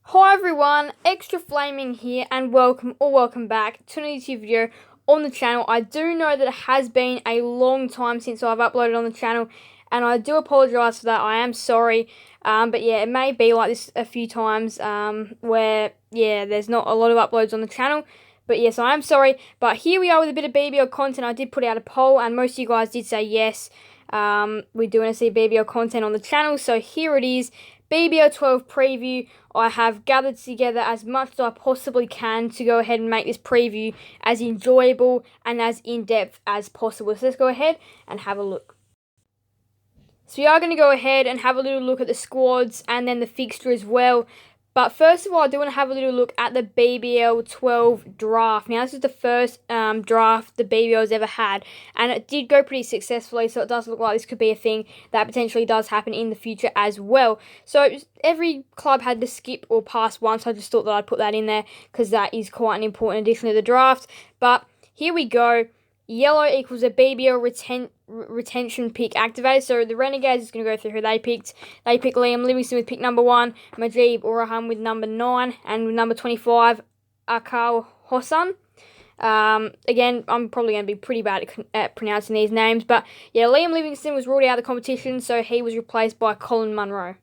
Hi everyone, Extra Flaming here and welcome back to another YouTube video on the channel. I do know that it has been a long time since I've uploaded on the channel and I do apologise for that. I am sorry, but yeah, it may be like this a few times where there's not a lot of uploads on the channel. But yes, I am sorry, but here we are with a bit of BBL content. I did put out a poll and most of you guys did say yes, we do want to see BBL content on the channel, so here it is. BBL 12 preview. I have gathered together as much as I possibly can to go ahead and make this preview as enjoyable and as in-depth as possible. So let's go ahead and have a look. So we are going to go ahead and have a little look at the squads and then the fixture as well. But first of all, I do want to have a little look at the BBL 12 draft. Now, this is the first draft the BBL has ever had, and it did go pretty successfully, so it does look like this could be a thing that potentially does happen in the future as well. So every club had to skip or pass once. I just thought that I'd put that in there because that is quite an important addition to the draft. But here we go. Yellow equals a BBL retention pick activated. So the Renegades is going to go through who they picked. They picked Liam Livingston with pick number 1, Majib Oraham with number 9, and with number 25, Akal Hossan. Again, I'm probably going to be pretty bad at pronouncing these names, but yeah, Liam Livingston was ruled out of the competition, so he was replaced by Colin Munro.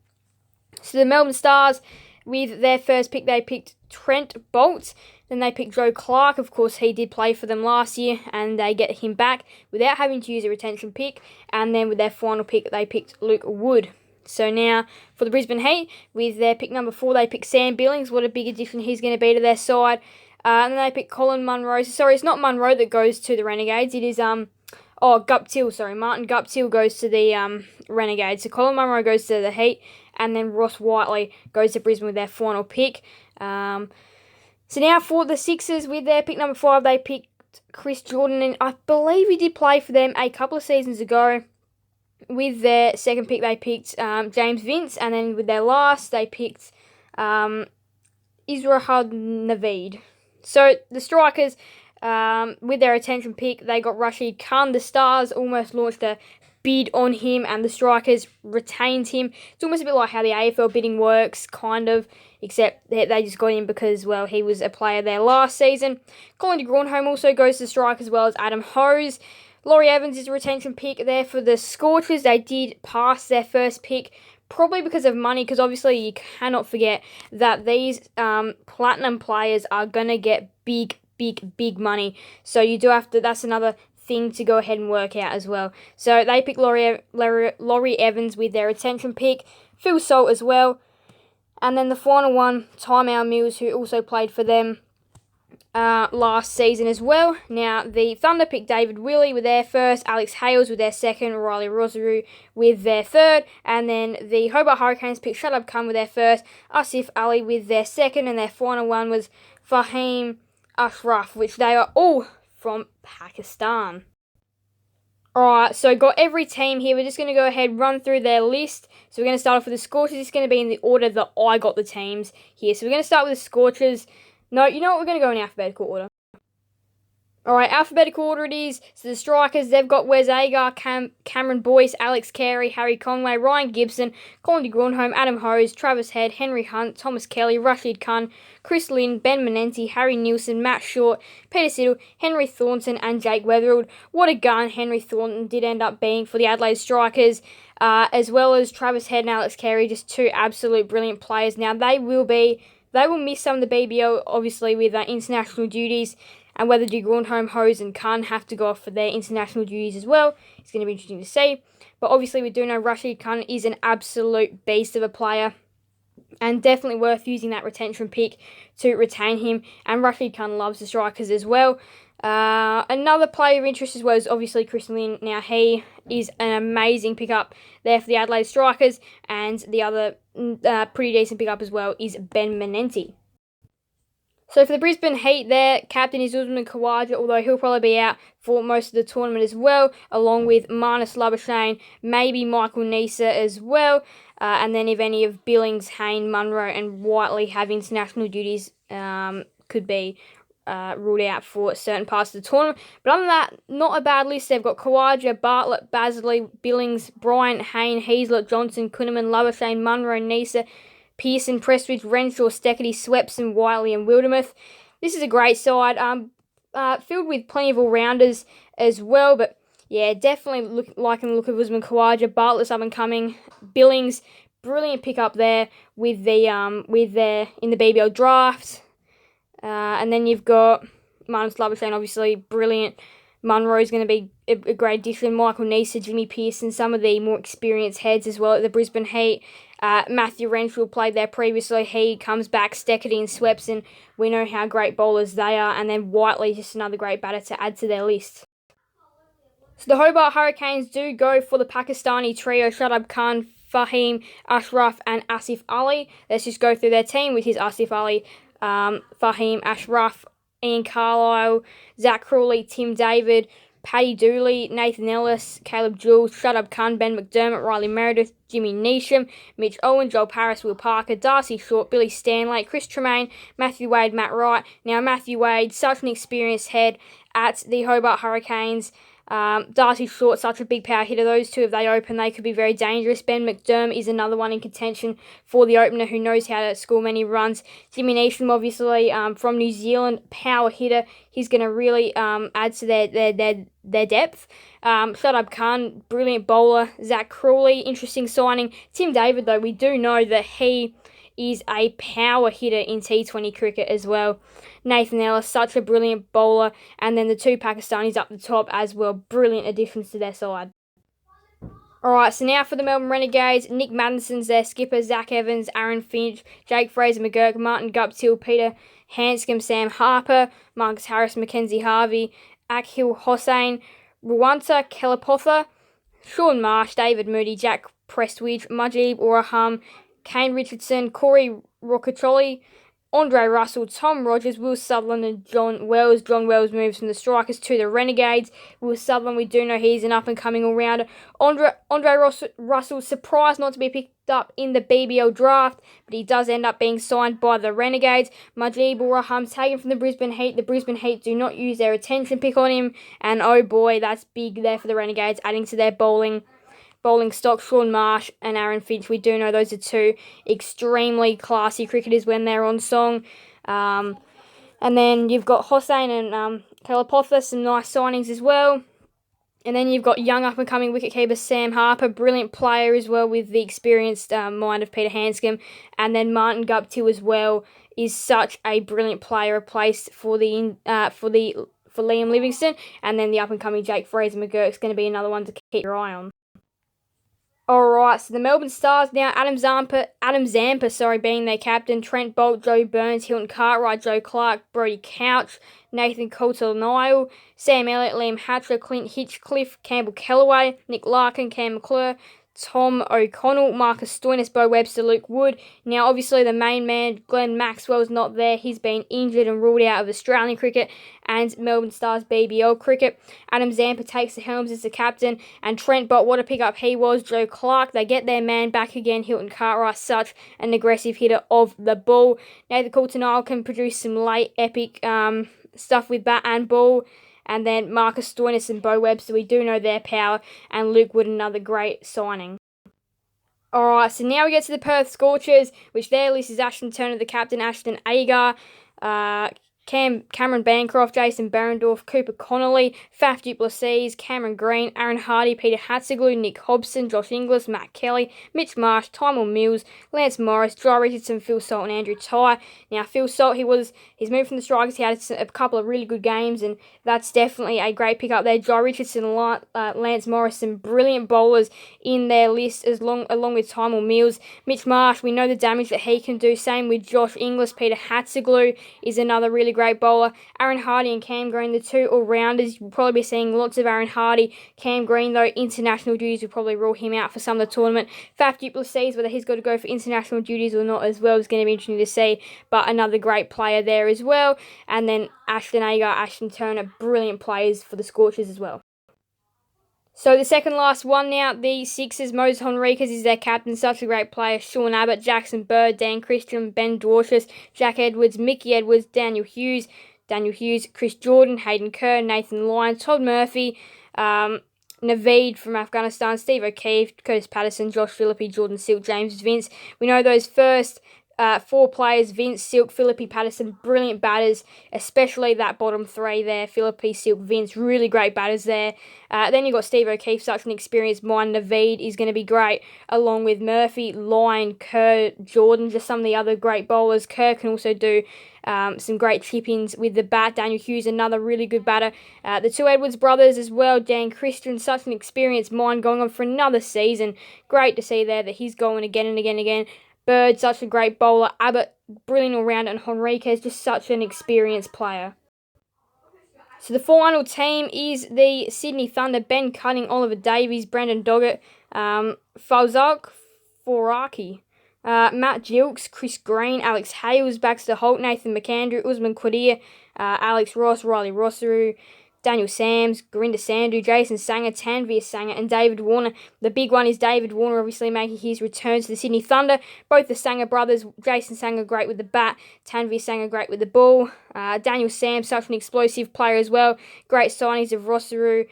So the Melbourne Stars, with their first pick, they picked Trent Bolt. Then they picked Joe Clark. Of course, he did play for them last year, and they get him back without having to use a retention pick. And then with their final pick, they picked Luke Wood. So now, for the Brisbane Heat, with their pick number 4, they picked Sam Billings. What a big addition he's going to be to their side. And then they picked Colin Munro. Sorry, it's not Munro that goes to the Renegades. It is, Martin Guptill goes to the Renegades. So Colin Munro goes to the Heat, and then Ross Whiteley goes to Brisbane with their final pick. So now for the Sixers, with their pick number 5, they picked Chris Jordan, and I believe he did play for them a couple of seasons ago. With their second pick, they picked James Vince, and then with their last, they picked Israel Naveed. So the Strikers, with their attention pick, they got Rashid Khan. The Stars almost launched a bid on him, and the Strikers retained him. It's almost a bit like how the AFL bidding works, kind of, except they just got him because, well, he was a player there last season. Colin de Grandhomme also goes to the Strikers, as well as Adam Hose. Laurie Evans is a retention pick there for the Scorchers. They did pass their first pick, probably because of money, because obviously you cannot forget that these platinum players are going to get big money. So you do have to, that's another thing to go ahead and work out as well. So they picked Laurie Evans with their retention pick, Phil Salt as well, and then the final one, Tymal Mills, who also played for them last season as well. Now the Thunder picked David Willey with their first, Alex Hales with their second, Riley Rosario with their third, and then the Hobart Hurricanes picked Shadab Khan with their first, Asif Ali with their second, and their final one was Fahim Ashraf, which they are all from Pakistan. Alright, so got every team here. We're just going to go ahead and run through their list. So we're going to start off with the Scorchers. It's going to be in the order that I got the teams here. So we're going to start with the Scorchers. No, you know what? We're going to go in alphabetical order. Alright, alphabetical order it is. So the Strikers, they've got Wes Agar, Cameron Boyce, Alex Carey, Harry Conway, Ryan Gibson, Colin de Grandhomme, Adam Hose, Travis Head, Henry Hunt, Thomas Kelly, Rashid Khan, Chris Lynn, Ben Menenti, Harry Nielsen, Matt Short, Peter Siddle, Henry Thornton, and Jake Weatherald. What a gun Henry Thornton did end up being for the Adelaide Strikers, as well as Travis Head and Alex Carey, just two absolute brilliant players. Now they will miss some of the BBL, obviously, with international duties, and whether de Grandhomme, Hose, and Khan have to go off for their international duties as well. It's going to be interesting to see. But obviously, we do know Rashid Khan is an absolute beast of a player, and definitely worth using that retention pick to retain him. And Rashid Khan loves the Strikers as well. Another player of interest as well is obviously Chris Lynn. Now, he is an amazing pickup there for the Adelaide Strikers, and the other pretty decent pickup as well is Ben Menenti. So for the Brisbane Heat, their captain is Usman Khawaja, although he'll probably be out for most of the tournament as well, along with Marnus Labuschagne, maybe Michael Neser as well, and then if any of Billings, Hayne, Munro, and Whiteley have international duties, could be ruled out for certain parts of the tournament. But other than that, not a bad list. They've got Khawaja, Bartlett, Basley, Billings, Bryant, Hayne, Heaslett, Johnson, Kuhneman, Labuschagne, Munro, Neser, Pearson, Prestwich, Renshaw, Steckety, Swepson, Whiteley and Wildermuth. This is a great side, filled with plenty of all-rounders as well, but yeah, definitely liking the look of Usman Khawaja. Bartlett's up and coming. Billings, brilliant pick up there with the in the BBL draft. And then you've got Martin Slabbershane, obviously brilliant. Munro's going to be a great addition. Michael Neeser, Jimmy Pearson, some of the more experienced heads as well at the Brisbane Heat. Matthew Renshaw played there previously. He comes back. Steckety and Swepson. We know how great bowlers they are. And then Whiteley, just another great batter to add to their list. So the Hobart Hurricanes do go for the Pakistani trio, Shadab Khan, Fahim, Ashraf and Asif Ali. Let's just go through their team, which is Asif Ali, Fahim, Ashraf, Ian Carlisle, Zach Crawley, Tim David, Paddy Dooley, Nathan Ellis, Caleb Jules, Shadab Khan, Ben McDermott, Riley Meredith, Jimmy Neesham, Mitch Owen, Joel Paris, Will Parker, Darcy Short, Billy Stanley, Chris Tremaine, Matthew Wade, Matt Wright. Now Matthew Wade, such an experienced head at the Hobart Hurricanes. Darcy Short, such a big power hitter. Those two, if they open, they could be very dangerous. Ben McDermott is another one in contention for the opener who knows how to score many runs. Jimmy Neesham, obviously, from New Zealand, power hitter. He's going to really add to their depth. Shadab Khan, brilliant bowler. Zach Crawley, interesting signing. Tim David, though, we do know that he is a power hitter in T20 cricket as well. Nathan Ellis, such a brilliant bowler. And then the two Pakistanis up the top as well. Brilliant additions to their side. Alright, so now for the Melbourne Renegades. Nick Maddison's their skipper. Zach Evans, Aaron Finch, Jake Fraser McGurk, Martin Guptill, Peter Hanscom, Sam Harper, Marcus Harris, Mackenzie Harvey, Akhil Hossain, Rwanta Kelapotha, Sean Marsh, David Moody, Jack Prestwich, Mujib Uraham, Kane Richardson, Corey Roccatrolli, Andre Russell, Tom Rogers, Will Sutherland and John Wells. John Wells moves from the Strikers to the Renegades. Will Sutherland, we do know he's an up-and-coming all-rounder. Andre Russell, surprised not to be picked up in the BBL draft, but he does end up being signed by the Renegades. Mujib Uraham taken from the Brisbane Heat. The Brisbane Heat do not use their attention pick on him, and oh boy, that's big there for the Renegades, adding to their bowling stock. Sean Marsh and Aaron Finch, we do know those are two extremely classy cricketers when they're on song. And then you've got Hossain and Kelapotha, some nice signings as well. And then you've got young up-and-coming wicketkeeper Sam Harper, brilliant player as well with the experienced mind of Peter Hanscom. And then Martin Guptill as well is such a brilliant player, replaced for Liam Livingston. And then the up-and-coming Jake Fraser McGurk is going to be another one to keep your eye on. Alright, so the Melbourne Stars now, Adam Zampa, being their captain. Trent Bolt, Joe Burns, Hilton Cartwright, Joe Clark, Brodie Couch, Nathan Coulter-Nile, Sam Elliott, Liam Hatcher, Clint Hitchcliffe, Campbell Kellaway, Nick Larkin, Cam McClure, Tom O'Connell, Marcus Stoinis, Bo Webster, Luke Wood. Now, obviously, the main man, Glenn Maxwell's not there. He's been injured and ruled out of Australian cricket and Melbourne Stars BBL cricket. Adam Zampa takes the helms as the captain, and Trent Bott, what a pickup he was. Joe Clark, they get their man back again. Hilton Cartwright, such an aggressive hitter of the ball. Nathan Coulter-Nile can produce some late epic stuff with bat and ball. And then Marcus Stoinis and Bo Webster, we do know their power. And Luke Wood, another great signing. Alright, so now we get to the Perth Scorchers, which their list is Ashton Turner, the captain, Ashton Agar, Cameron Bancroft, Jason Berendorf, Cooper Connolly, Faf du Plessis, Cameron Green, Aaron Hardy, Peter Hatziglu, Nick Hobson, Josh Inglis, Matt Kelly, Mitch Marsh, Tymel Mills, Lance Morris, Dry Richardson, Phil Salt and Andrew Tye. Now Phil Salt, he's moved from the Strikers, he had a couple of really good games, and that's definitely a great pickup there. Dry Richardson, Lance Morris, some brilliant bowlers in their list along with Tymel Mills. Mitch Marsh, we know the damage that he can do, same with Josh Inglis. Peter Hatziglu is another really great bowler. Aaron Hardy and Cam Green, the two all-rounders. You'll probably be seeing lots of Aaron Hardy. Cam Green, though, international duties will probably rule him out for some of the tournament. Faf du Plessis, whether he's got to go for international duties or not as well, is going to be interesting to see. But another great player there as well. And then Ashton Agar, Ashton Turner, brilliant players for the Scorchers as well. So the second last one now, the Sixers, Moses Henriquez is their captain, such a great player. Sean Abbott, Jackson Bird, Dan Christian, Ben Dwarshuis, Jack Edwards, Mickey Edwards, Daniel Hughes, Chris Jordan, Hayden Kerr, Nathan Lyon, Todd Murphy, Naveed from Afghanistan, Steve O'Keefe, Curtis Patterson, Josh Philippi, Jordan Silk, James Vince. We know those first 4 players, Vince, Silk, Philippi, Patterson, brilliant batters, especially that bottom 3 there, Philippi, Silk, Vince, really great batters there. Then you've got Steve O'Keefe, such an experienced mind. Naveed is going to be great, along with Murphy, Lyon, Kerr, Jordan, just some of the other great bowlers. Kerr can also do some great chip-ins with the bat. Daniel Hughes, another really good batter. The 2 Edwards brothers as well. Dan Christian, such an experienced mind, going on for another season. Great to see there that he's going again and again and again. Bird, such a great bowler. Abbott, brilliant all-rounder. And Henriquez, just such an experienced player. So the final team is the Sydney Thunder. Ben Cutting, Oliver Davies, Brendan Doggett, Falzak Foraki, Matt Gilks, Chris Green, Alex Hales, Baxter Holt, Nathan McAndrew, Usman Quadir, Alex Ross, Riley Rossaru, Daniel Sams, Gurinder Sandhu, Jason Sanger, Tanvir Sanger, and David Warner. The big one is David Warner, obviously making his return to the Sydney Thunder. Both the Sanger brothers, Jason Sanger great with the bat, Tanvir Sanger great with the ball. Daniel Sams, such an explosive player as well. Great signings of Rossaru,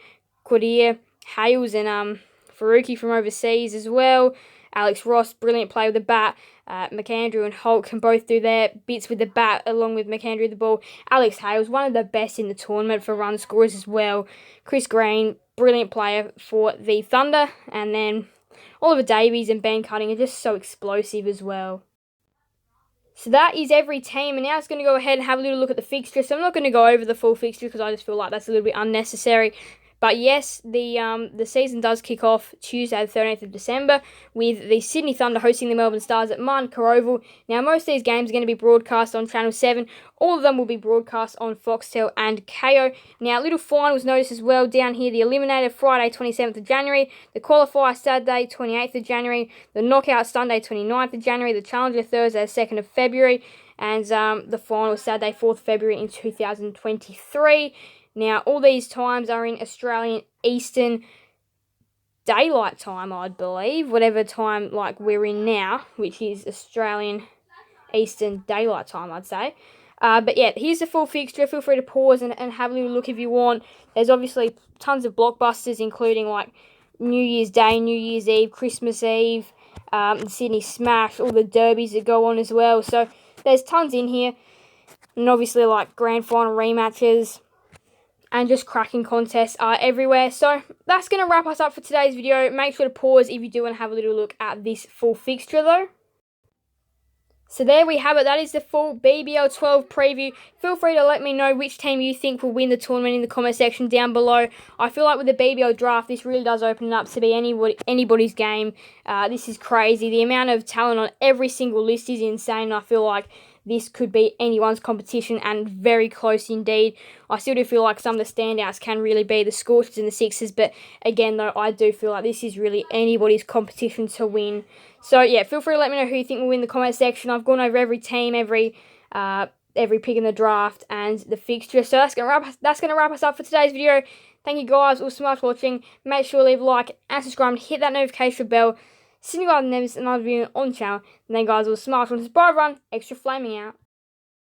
Quadir, Hales, and Faruqi from overseas as well. Alex Ross, brilliant player with the bat. McAndrew and Holt can both do their bits with the bat along with McAndrew with the ball. Alex Hales, one of the best in the tournament for run scorers as well. Chris Green, brilliant player for the Thunder. And then Oliver Davies and Ben Cutting are just so explosive as well. So that is every team, and now it's going to go ahead and have a little look at the fixture. So I'm not going to go over the full fixture because I just feel like that's a little bit unnecessary. But yes, the season does kick off Tuesday, the 13th of December, with the Sydney Thunder hosting the Melbourne Stars at Manuka Oval. Now, most of these games are going to be broadcast on Channel 7. All of them will be broadcast on Foxtel and Kayo. Now, little finals notice as well down here. The Eliminator Friday, 27th of January. The Qualifier Saturday, 28th of January. The Knockout Sunday, 29th of January. The Challenger Thursday, 2nd of February. And the final Saturday, 4th of February in 2023. Now, all these times are in Australian Eastern Daylight Time, I believe. Whatever time like we're in now, which is Australian Eastern Daylight Time, I'd say. But yeah, here's the full fixture. Feel free to pause and have a little look if you want. There's obviously tons of blockbusters, including like New Year's Day, New Year's Eve, Christmas Eve, the Sydney Smash, all the derbies that go on as well. So there's tons in here. And obviously like grand final rematches and just cracking contests are everywhere. So that's going to wrap us up for today's video. Make sure to pause if you do want to have a little look at this full fixture though. So there we have it. That is the full BBL 12 preview. Feel free to let me know which team you think will win the tournament in the comment section down below. I feel like with the BBL draft, this really does open it up to be anybody's game. This is crazy. The amount of talent on every single list is insane. I feel like this could be anyone's competition and very close indeed. I still do feel like some of the standouts can really be the Scorchers and the Sixers, but again though, I do feel like this is really anybody's competition to win. So yeah, feel free to let me know who you think will win in the comment section. I've gone over every team, every pick in the draft and the fixture. So that's gonna wrap us up for today's video. Thank you guys all so much for watching. Make sure to leave a like and subscribe and hit that notification bell. See you guys in another video on the channel. And then guys, all so much. Bye everyone. Extra flaming out.